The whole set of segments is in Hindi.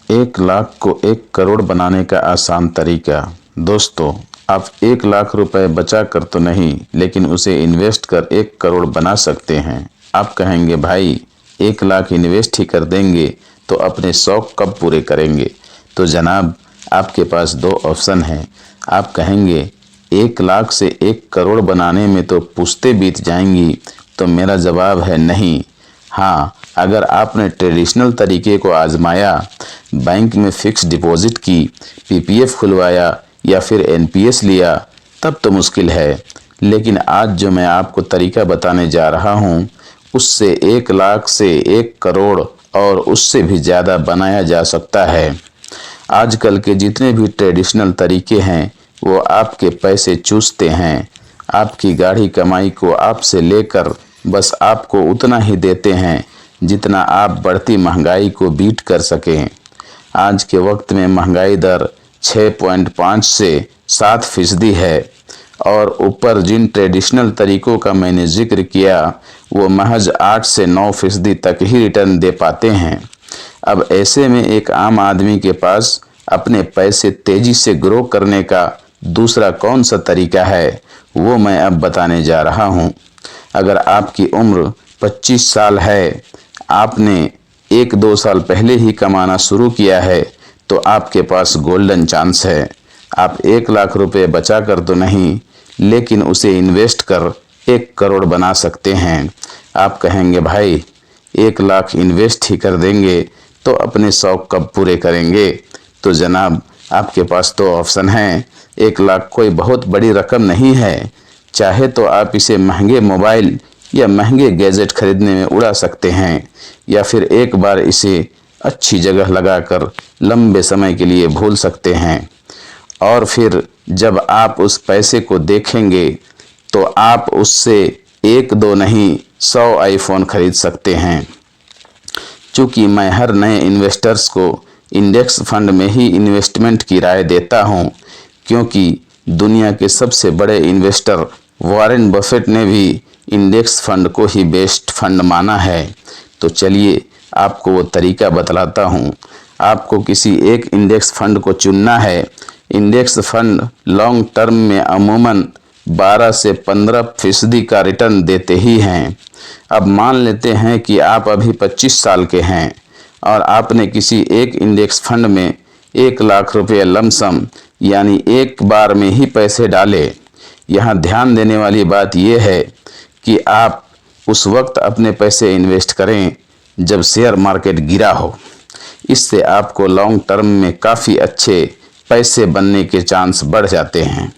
1 लाख को 1 करोड़ बनाने का आसान तरीका। दोस्तों, आप 1 लाख रुपए बचा कर तो नहीं, लेकिन उसे इन्वेस्ट कर 1 करोड़ बना सकते हैं। आप कहेंगे भाई 1 लाख इन्वेस्ट ही कर देंगे तो अपने शौक कब पूरे करेंगे? तो जनाब, आपके पास 2 ऑप्शन हैं। आप कहेंगे 1 लाख से 1 करोड़ बनाने में तो पुश्तें बीत जाएंगी, तो मेरा जवाब है नहीं। हाँ, अगर आपने ट्रेडिशनल तरीके को आजमाया, बैंक में फिक्स डिपॉजिट की, पीपीएफ खुलवाया या फिर एनपीएस लिया, तब तो मुश्किल है। लेकिन आज जो मैं आपको तरीका बताने जा रहा हूँ, उससे 1 लाख से 1 करोड़ और उससे भी ज़्यादा बनाया जा सकता है। आजकल के जितने भी ट्रेडिशनल तरीके हैं, वो आपके पैसे चूसते हैं। आपकी गाढ़ी कमाई को आपसे लेकर बस आपको उतना ही देते हैं जितना आप बढ़ती महंगाई को बीट कर सकें। आज के वक्त में महंगाई दर 6.5 से 7% है और ऊपर जिन ट्रेडिशनल तरीकों का मैंने जिक्र किया, वो महज 8 से 9% तक ही रिटर्न दे पाते हैं। अब ऐसे में एक आम आदमी के पास अपने पैसे तेजी से ग्रो करने का दूसरा कौन सा तरीका है, वो मैं अब बताने जा रहा हूँ। अगर आपकी उम्र 25 साल है, आपने 1-2 साल पहले ही कमाना शुरू किया है, तो आपके पास गोल्डन चांस है। आप 1 लाख रुपए बचा कर तो नहीं, लेकिन उसे इन्वेस्ट कर 1 करोड़ बना सकते हैं। आप कहेंगे भाई 1 लाख इन्वेस्ट ही कर देंगे तो अपने शौक कब पूरे करेंगे? तो जनाब, आपके पास 2 ऑप्शन हैं। 1 लाख कोई बहुत बड़ी रकम नहीं है। चाहे तो आप इसे महंगे मोबाइल या महंगे गैजेट खरीदने में उड़ा सकते हैं, या फिर एक बार इसे अच्छी जगह लगाकर लंबे समय के लिए भूल सकते हैं। और फिर जब आप उस पैसे को देखेंगे तो आप उससे 1-2 नहीं 100 आईफोन खरीद सकते हैं। चूँकि मैं हर नए इन्वेस्टर्स को इंडेक्स फंड में ही इन्वेस्टमेंट की राय देता हूँ, क्योंकि दुनिया के सबसे बड़े इन्वेस्टर वॉरेन बफेट ने भी इंडेक्स फंड को ही बेस्ट फंड माना है। तो चलिए आपको वो तरीका बतलाता हूँ। आपको किसी एक इंडेक्स फंड को चुनना है। इंडेक्स फंड लॉन्ग टर्म में अमूमन 12 से 15% का रिटर्न देते ही हैं। अब मान लेते हैं कि आप अभी 25 साल के हैं और आपने किसी एक इंडेक्स फंड में 1 लाख रुपये लमसम यानी एक बार में ही पैसे डाले। यहाँ ध्यान देने वाली बात यह है कि आप उस वक्त अपने पैसे इन्वेस्ट करें जब शेयर मार्केट गिरा हो। इससे आपको लॉन्ग टर्म में काफ़ी अच्छे पैसे बनने के चांस बढ़ जाते हैं।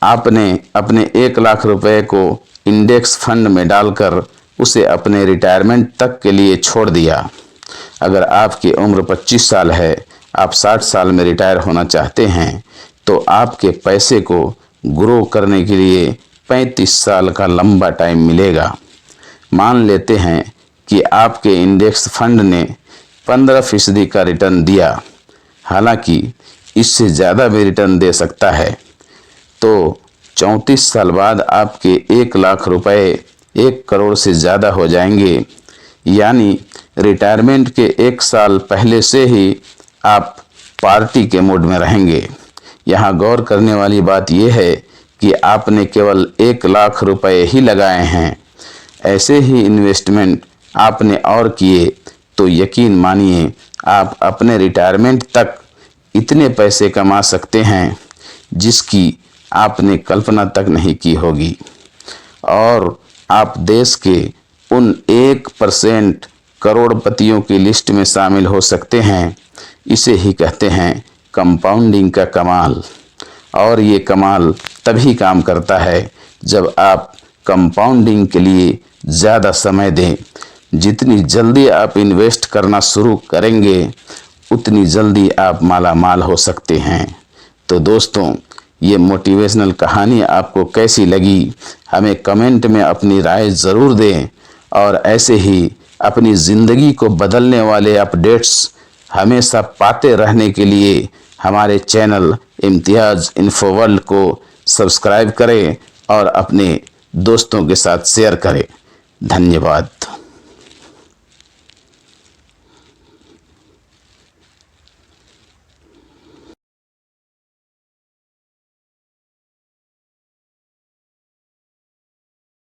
आपने अपने 1 लाख रुपए को इंडेक्स फंड में डालकर उसे अपने रिटायरमेंट तक के लिए छोड़ दिया। अगर आपकी उम्र 25 साल है, आप 60 साल में रिटायर होना चाहते हैं, तो आपके पैसे को ग्रो करने के लिए 35 साल का लंबा टाइम मिलेगा। मान लेते हैं कि आपके इंडेक्स फंड ने 15% का रिटर्न दिया, हालांकि इससे ज़्यादा भी रिटर्न दे सकता है। तो 34 साल बाद आपके 1 लाख रुपए 1 करोड़ से ज़्यादा हो जाएंगे। यानी रिटायरमेंट के 1 साल पहले से ही आप पार्टी के मूड में रहेंगे। यहाँ गौर करने वाली बात यह है कि आपने केवल 1 लाख रुपए ही लगाए हैं। ऐसे ही इन्वेस्टमेंट आपने और किए तो यकीन मानिए आप अपने रिटायरमेंट तक इतने पैसे कमा सकते हैं जिसकी आपने कल्पना तक नहीं की होगी, और आप देश के उन 1% करोड़पतियों की लिस्ट में शामिल हो सकते हैं। इसे ही कहते हैं कंपाउंडिंग का कमाल। और ये कमाल तभी काम करता है जब आप कंपाउंडिंग के लिए ज़्यादा समय दें। जितनी जल्दी आप इन्वेस्ट करना शुरू करेंगे, उतनी जल्दी आप माला माल हो सकते हैं। तो दोस्तों, ये मोटिवेशनल कहानी आपको कैसी लगी, हमें कमेंट में अपनी राय ज़रूर दें। और ऐसे ही अपनी ज़िंदगी को बदलने वाले अपडेट्स हमेशा पाते रहने के लिए हमारे चैनल इम्तियाज़ इन्फो वर्ल्ड को सब्सक्राइब करें और अपने दोस्तों के साथ शेयर करें। धन्यवाद।